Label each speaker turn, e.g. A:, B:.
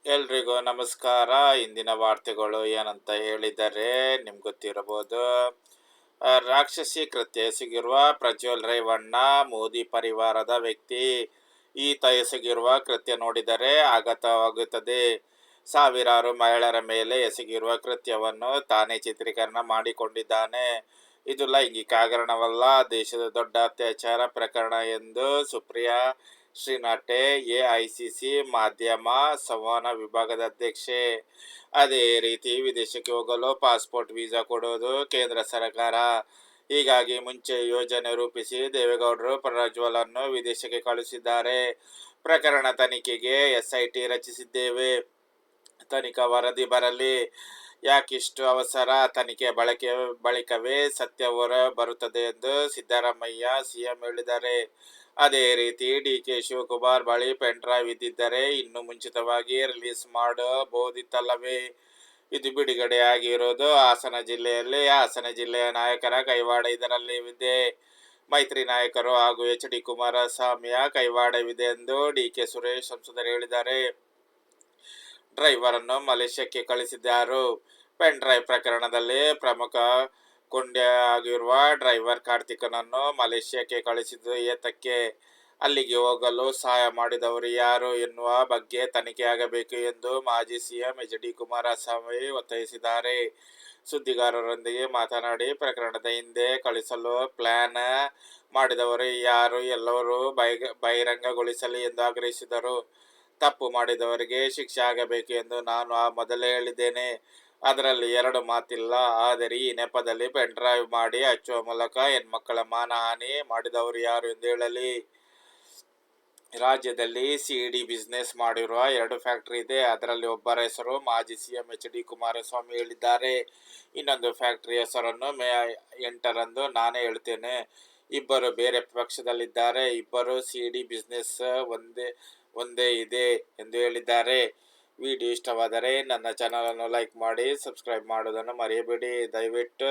A: ಎಲ್ರಿಗೂ ನಮಸ್ಕಾರ. ಇಂದಿನ ವಾರ್ತೆಗಳು ಏನಂತ ಹೇಳಿದರೆ ನಿಮ್ಗೆ ಗೊತ್ತಿರಬಹುದು. ರಾಕ್ಷಸಿ ಕೃತ್ಯ ಎಸಗಿರುವ ಪ್ರಜ್ವಲ್ ರೇವಣ್ಣ ಮೋದಿ ಪರಿವಾರದ ವ್ಯಕ್ತಿ. ಈತ ಎಸಗಿರುವ ಕೃತ್ಯ ನೋಡಿದರೆ ಆಘಾತವಾಗುತ್ತದೆ. ಸಾವಿರಾರು ಮಹಿಳೆಯರ ಮೇಲೆ ಎಸಗಿರುವ ಕೃತ್ಯವನ್ನು ತಾನೇ ಚಿತ್ರೀಕರಣ ಮಾಡಿಕೊಂಡಿದ್ದಾನೆ. ಇದು ಲೈಂಗಿಕ ಹಗರಣವಲ್ಲ, ದೇಶದ ದೊಡ್ಡ ಅತ್ಯಾಚಾರ ಪ್ರಕರಣ ಎಂದು ಸುಪ್ರಿಯಾ ಶ್ರೀನಾಥೆ, ಎಐಸಿಸಿ ಮಾಧ್ಯಮ ಸಂವಹನ ವಿಭಾಗದ ಅಧ್ಯಕ್ಷೆ. ಅದೇ ರೀತಿ ವಿದೇಶಕ್ಕೆ ಹೋಗಲು ಪಾಸ್ಪೋರ್ಟ್ ವೀಸಾ ಕೊಡುವುದು ಕೇಂದ್ರ ಸರ್ಕಾರ. ಹೀಗಾಗಿ ಮುಂಚೆ ಯೋಜನೆ ರೂಪಿಸಿ ದೇವೇಗೌಡರು ಪ್ರಜ್ವಲನ್ನು ವಿದೇಶಕ್ಕೆ ಕಳುಹಿಸಿದ್ದಾರೆ. ಪ್ರಕರಣ ತನಿಖೆಗೆ ಎಸ್ಐಟಿ ರಚಿಸಿದ್ದೇವೆ. ತನಿಖಾ ವರದಿ ಬರಲಿ. ಯಾಕಿಷ್ಟು ಅವಸರ? ತನಿಖೆ ಬಳಿಕವೇ ಸತ್ಯ ಹೊರ ಬರುತ್ತದೆ ಎಂದು ಸಿದ್ದರಾಮಯ್ಯ ಸಿಎಂ ಹೇಳಿದ್ದಾರೆ. ಅದೇ ರೀತಿ ಡಿಕೆ ಶಿವಕುಮಾರ್ ಬಳಿ ಪೆನ್ ಡ್ರೈವ್ ಇದ್ದಿದ್ದರೆ ಇನ್ನೂ ಮುಂಚಿತವಾಗಿ ರಿಲೀಸ್ ಮಾಡಬಹುದಿತ್ತಲ್ಲವೇ? ಇದು ಬಿಡುಗಡೆಯಾಗಿರೋದು ಹಾಸನ ಜಿಲ್ಲೆಯಲ್ಲಿ. ಹಾಸನ ಜಿಲ್ಲೆಯ ನಾಯಕರ ಕೈವಾಡ ಇದರಲ್ಲಿದೆ. ಮೈತ್ರಿ ನಾಯಕರು ಹಾಗೂ ಎಚ್.ಡಿ. ಕುಮಾರಸ್ವಾಮಿಯ ಕೈವಾಡವಿದೆ ಎಂದು ಡಿಕೆ ಸುರೇಶ್ ಸಂಸದರು ಹೇಳಿದ್ದಾರೆ. ಡ್ರೈವರ್ ಅನ್ನು ಮಲೇಷ್ಯಾಕ್ಕೆ ಕಳಿಸಿದ್ದಾರು. ಪೆನ್ ಡ್ರೈವ್ ಪ್ರಕರಣದಲ್ಲಿ ಪ್ರಮುಖ ಕೊಂಡಿಯಾಗಿರುವ ಡ್ರೈವರ್ ಕಾರ್ತಿಕ್ನನ್ನು ಮಲೇಷ್ಯಾಕ್ಕೆ ಕಳಿಸಿದ್ದು ಏತಕ್ಕೆ? ಅಲ್ಲಿಗೆ ಹೋಗಲು ಸಹಾಯ ಮಾಡಿದವರು ಯಾರು ಎನ್ನುವ ಬಗ್ಗೆ ತನಿಖೆಯಾಗಬೇಕು ಎಂದು ಮಾಜಿ ಸಿಎಂ ಎಚ್.ಡಿ. ಕುಮಾರಸ್ವಾಮಿ ಒತ್ತಾಯಿಸಿದ್ದಾರೆ. ಸುದ್ದಿಗಾರರೊಂದಿಗೆ ಮಾತನಾಡಿ, ಪ್ರಕರಣದ ಹಿಂದೆ ಕಳಿಸಲು ಪ್ಲಾನ್ ಮಾಡಿದವರು ಯಾರು ಎಲ್ಲರೂ ಬಹಿರಂಗಗೊಳಿಸಲಿ ಎಂದು ಆಗ್ರಹಿಸಿದರು. ತಪ್ಪು ಮಾಡಿದವರಿಗೆ ಶಿಕ್ಷೆ ಆಗಬೇಕು ಎಂದು ನಾನು ಮೊದಲೇ ಹೇಳಿದ್ದೇನೆ. ಅದರಲ್ಲಿ ಎರಡು ಮಾತಿಲ್ಲ. ಆದರೆ ಈ ನೆಪದಲ್ಲಿ ಪೆನ್ ಡ್ರೈವ್ ಮಾಡಿ ಹಚ್ಚುವ ಮೂಲಕ ಹೆಣ್ಮಕ್ಕಳ ಮಾನಹಾನಿ ಮಾಡಿದವರು ಯಾರು ಎಂದು ಹೇಳಲಿ. ರಾಜ್ಯದಲ್ಲಿ ಸಿಡಿ ಬಿಸಿನೆಸ್ ಮಾಡಿರುವ 2 ಫ್ಯಾಕ್ಟರಿ ಇದೆ. ಅದರಲ್ಲಿ ಒಬ್ಬರ ಹೆಸರು ಮಾಜಿ ಸಿಎಂ ಎಚ್.ಡಿ. ಕುಮಾರಸ್ವಾಮಿ ಹೇಳಿದ್ದಾರೆ. ಇನ್ನೊಂದು ಫ್ಯಾಕ್ಟರಿ ಹೆಸರನ್ನು ಮೇ 8ರಂದು ನಾನೇ ಹೇಳ್ತೇನೆ. ಇಬ್ಬರು ಬೇರೆ ಪಕ್ಷದಲ್ಲಿದ್ದಾರೆ. ಇಬ್ಬರು ಸಿಡಿ ಬಿಸಿನೆಸ್ ಒಂದೇ ಇದೆ ಎಂದು ಹೇಳಿದ್ದಾರೆ. ವಿಡಿಯೋ ಇಷ್ಟವಾದರೆ ನನ್ನ ಚಾನಲ್ ಅನ್ನು ಲೈಕ್ ಮಾಡಿ, ಸಬ್ಸ್ಕ್ರೈಬ್ ಮಾಡುವುದನ್ನು ಮರೆಯಬೇಡಿ ದಯವಿಟ್ಟು.